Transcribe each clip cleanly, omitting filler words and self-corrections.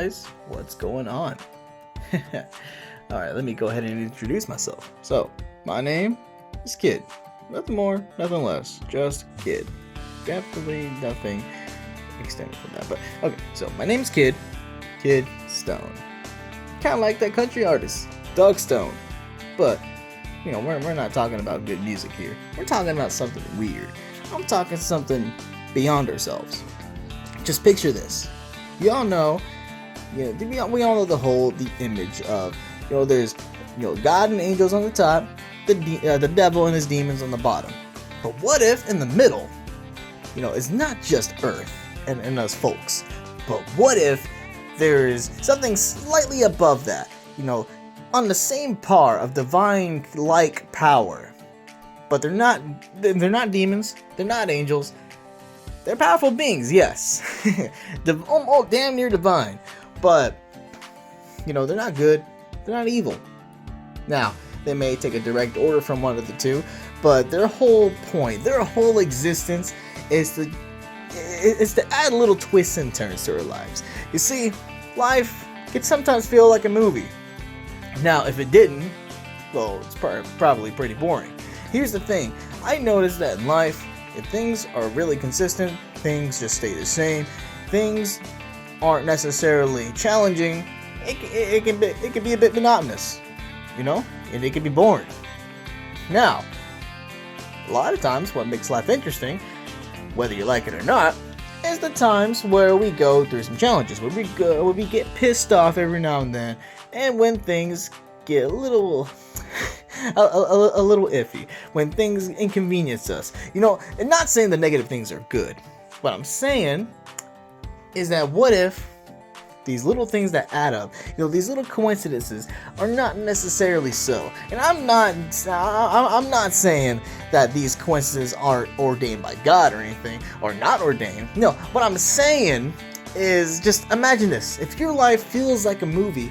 guys, what's going on? Alright, let me go ahead and introduce myself. So, my name is Kid. Nothing more, nothing less, just Kid. Definitely nothing extended from that, but okay, so my name's Kid Stone. Kinda like that country artist, Doug Stone. But, you know, we're not talking about good music here. We're talking about something weird. I'm talking something beyond ourselves. Just picture this. We all know the image of, there's, God and angels on the top, the devil and his demons on the bottom. But what if in the middle, it's not just Earth and us folks, but what if there is something slightly above that, on the same par of divine-like power, but they're not demons, they're not angels. They're powerful beings, yes. Damn near divine. But, they're not good. They're not evil. Now, they may take a direct order from one of the two, but their whole point, their whole existence is to add little twists and turns to our lives. You see, life can sometimes feel like a movie. Now, if it didn't, well, it's probably pretty boring. Here's the thing. I noticed that in life, if things are really consistent, things just stay the same, things aren't necessarily challenging, it can be a bit monotonous, and it can be boring. Now, a lot of times what makes life interesting, whether you like it or not, is the times where we go through some challenges, where we get pissed off every now and then, and when things get a little iffy, when things inconvenience us, and not saying the negative things are good. What I'm saying is that what if these little things that add up, these little coincidences are not necessarily so. And I'm not saying that these coincidences aren't ordained by God or anything, or not ordained. No, what I'm saying is just imagine this. If your life feels like a movie,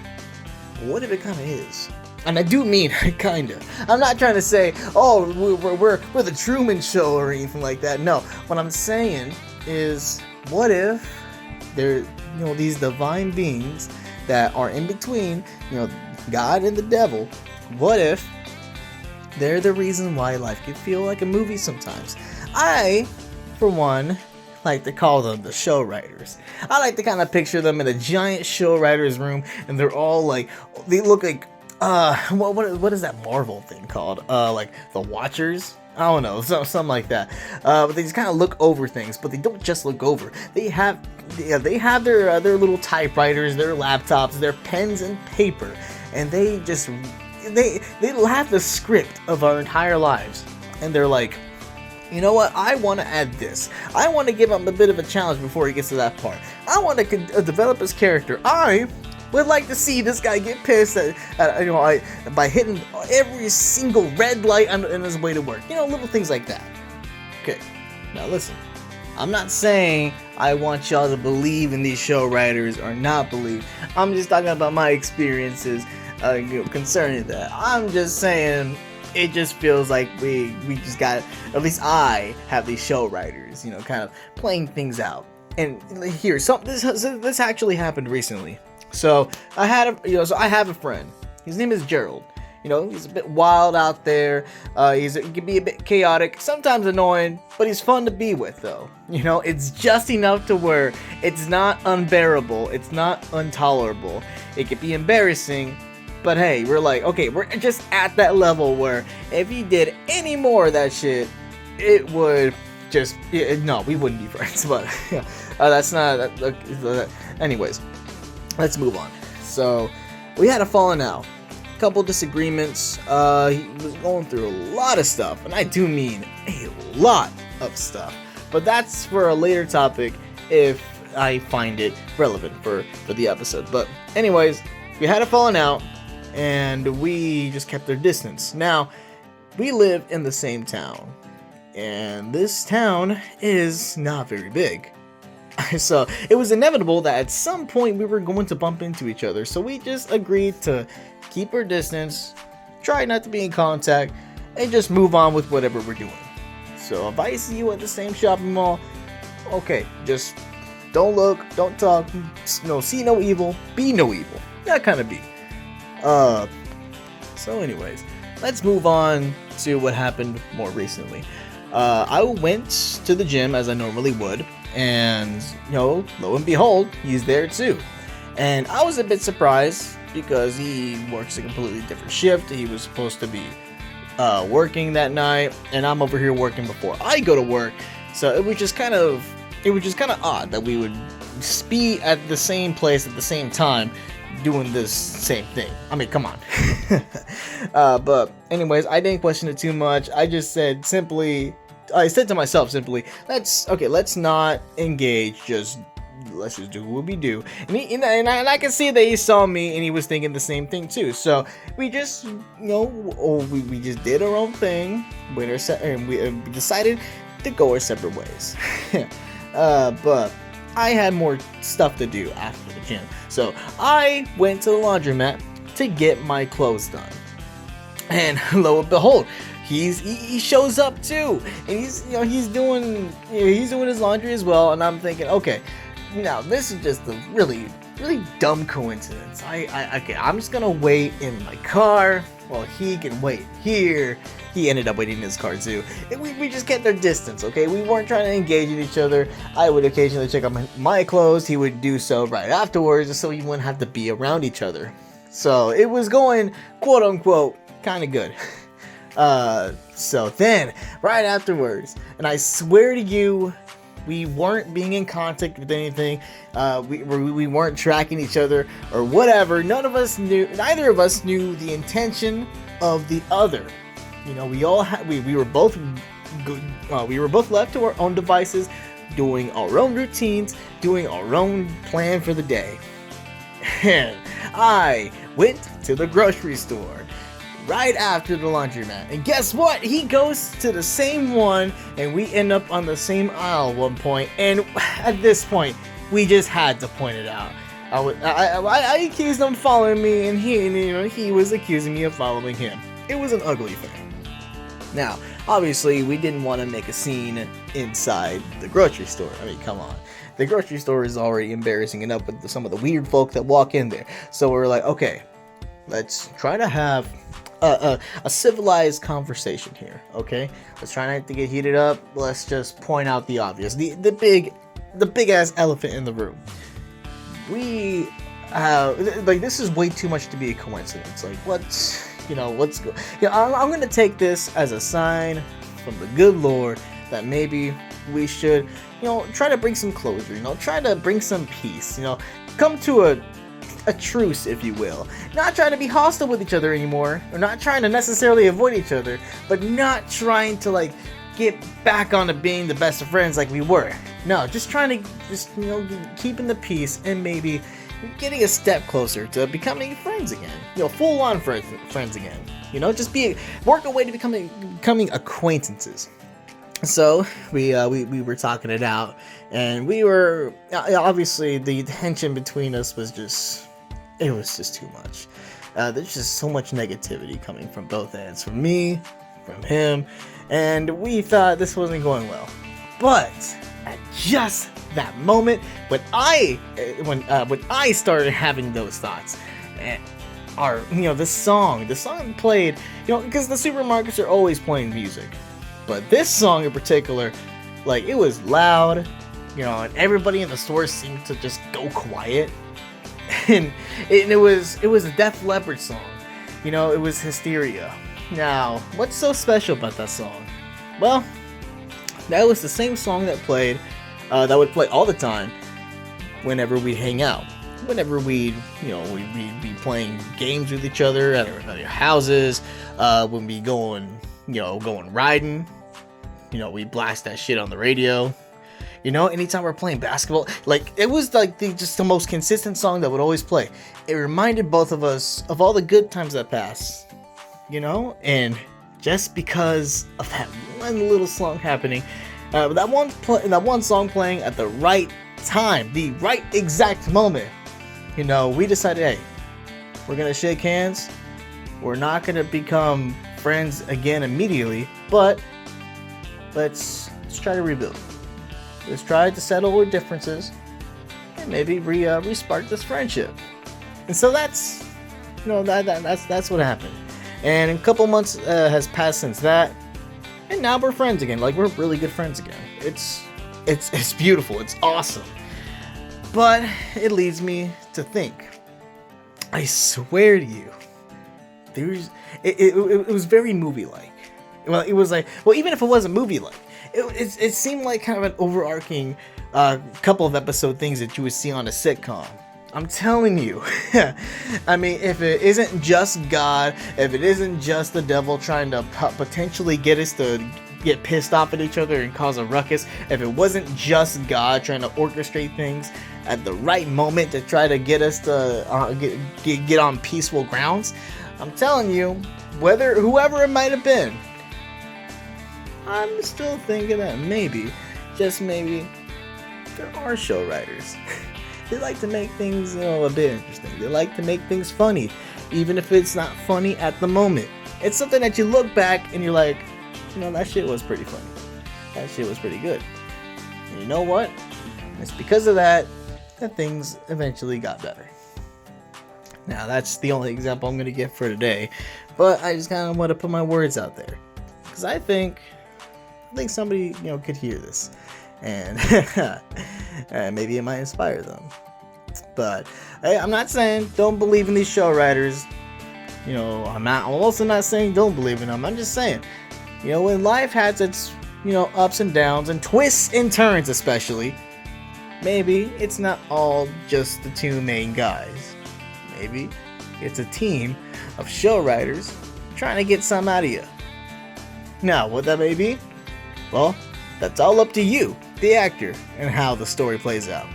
what if it kind of is? And I do mean kinda. I'm not trying to say, oh, we're the Truman Show or anything like that. No, what I'm saying is, what if there, these divine beings that are in between, God and the devil, what if they're the reason why life can feel like a movie sometimes? I, for one, like to call them the show writers. I like to kind of picture them in a giant show writer's room, and they're all like, they look like, what is that Marvel thing called? Like the Watchers? I don't know, something like that. But they just kind of look over things, but they don't just look over. They have their little typewriters, their laptops, their pens and paper, and they have the script of our entire lives, and they're like, you know what? I want to add this. I want to give him a bit of a challenge before he gets to that part. I want to develop his character. I would like to see this guy get pissed by hitting every single red light on his way to work. Little things like that. Okay, now listen. I'm not saying I want y'all to believe in these show writers or not believe. I'm just talking about my experiences concerning that. I'm just saying it just feels like we just got, at least I have these show writers, kind of playing things out. And here, this actually happened recently. So I have a friend. His name is Gerald. He's a bit wild out there. He can be a bit chaotic, sometimes annoying, but he's fun to be with, though. It's just enough to where it's not unbearable, it's not intolerable. It can be embarrassing, but hey, we're like, okay, we're just at that level where if he did any more of that shit, it would just, no, we wouldn't be friends. But that's not. Anyways. Let's move on. So, we had a falling out. A couple disagreements. He was going through a lot of stuff. And I do mean a lot of stuff. But that's for a later topic if I find it relevant for the episode. But anyways, we had a falling out. And we just kept our distance. Now, we live in the same town. And this town is not very big. So it was inevitable that at some point we were going to bump into each other. So we just agreed to keep our distance, try not to be in contact, and just move on with whatever we're doing. So if I see you at the same shopping mall, okay, just don't look, don't talk, see no evil, be no evil. That kind of beat. So anyways, let's move on to what happened more recently. I went to the gym as I normally would, and lo and behold, he's there too. And I was a bit surprised because he works a completely different shift. He was supposed to be working that night, and I'm over here working before I go to work. So it was just kind of odd that we would be at the same place at the same time doing this same thing. I mean, come on. But anyways, I didn't question it too much. I said to myself simply, let's not engage, let's just do what we do. And I can see that he saw me and he was thinking the same thing too. So we just, we just did our own thing, and we decided to go our separate ways. But I had more stuff to do after the gym, so I went to the laundromat to get my clothes done. And lo and behold, he shows up too, and he's doing his laundry as well. And I'm thinking, okay, now this is just a really dumb coincidence. I'm just gonna wait in my car while he can wait here. He ended up waiting in his car too. We just kept our distance, okay? We weren't trying to engage in each other. I would occasionally check out my clothes. He would do so right afterwards, so we wouldn't have to be around each other. So it was going, quote unquote, kind of good. So then, right afterwards, and I swear to you, we weren't being in contact with anything. We weren't tracking each other or whatever. Neither of us knew the intention of the other. We were both good. We were both left to our own devices, doing our own routines, doing our own plan for the day. And I went to the grocery store right after the laundromat, and guess what? He goes to the same one, and we end up on the same aisle at one point. And at this point, we just had to point it out. I accused him of following me, and he was accusing me of following him. It was an ugly thing. Now, obviously, we didn't want to make a scene inside the grocery store. I mean, come on. The grocery store is already embarrassing enough with some of the weird folk that walk in there. So we're like, okay, let's try to have a civilized conversation here, okay? Let's try not to get heated up. Let's just point out the obvious, the big ass elephant in the room. We this is way too much to be a coincidence. Like, I'm gonna take this as a sign from the good Lord that maybe we should, try to bring some closure. Try to bring some peace. Come to a truce, if you will. Not trying to be hostile with each other anymore, or not trying to necessarily avoid each other, but not trying to get back onto being the best of friends like we were. No, just trying to keeping the peace and maybe getting a step closer to becoming friends again. Full on friends again. Just work our way to becoming acquaintances. So we were talking it out, and we were obviously the tension between us was just too much. There's just so much negativity coming from both ends, from me, from him, and we thought this wasn't going well. But at just that moment, when I started having those thoughts, and the song played, because the supermarkets are always playing music, but this song in particular, it was loud, and everybody in the store seemed to just go quiet. And it was a Def Leppard song. It was Hysteria. Now, what's so special about that song? Well, that was the same song that would play all the time whenever we hang out. Whenever we'd be playing games with each other at our houses, when we going riding, we blast that shit on the radio. Anytime we're playing basketball, it was just the most consistent song that would always play. It reminded both of us of all the good times that passed, and just because of that one little song happening, that one song playing at the right time, the right exact moment, we decided, hey, we're gonna shake hands. We're not gonna become friends again immediately, but let's try to rebuild. Let's try to settle our differences. maybe re-spark this friendship. And so that's, that's what happened. And a couple months has passed since that, and now we're friends again. Like, we're really good friends again. It's beautiful. It's awesome. But it leads me to think. I swear to you, it was very movie-like. Well, it was like, well, even if it wasn't movie-like, it seemed like kind of an overarching couple of episode things that you would see on a sitcom. I'm telling you. I mean, if it isn't just God, if it isn't just the devil trying to potentially get us to get pissed off at each other and cause a ruckus, if it wasn't just God trying to orchestrate things at the right moment to try to get us to get on peaceful grounds, I'm telling you, whoever it might have been, I'm still thinking that maybe, just maybe, there are show writers. They like to make things, a bit interesting. They like to make things funny, even if it's not funny at the moment. It's something that you look back and you're like, that shit was pretty funny. That shit was pretty good. And you know what? It's because of that things eventually got better. Now, that's the only example I'm going to give for today, but I just kind of want to put my words out there, because I think somebody, could hear this, and maybe it might inspire them. But hey, I'm not saying don't believe in these show writers. I'm also not saying don't believe in them. I'm just saying, when life has its, ups and downs and twists and turns, especially, maybe it's not all just the two main guys. Maybe it's a team of show writers trying to get some out of you. Now, what that may be, well, that's all up to you, the actor, and how the story plays out.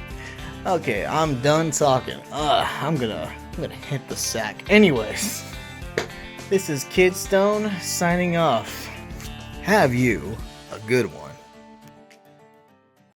Okay, I'm done talking. I'm gonna hit the sack. Anyways, this is Kid Stone signing off. Have you a good one.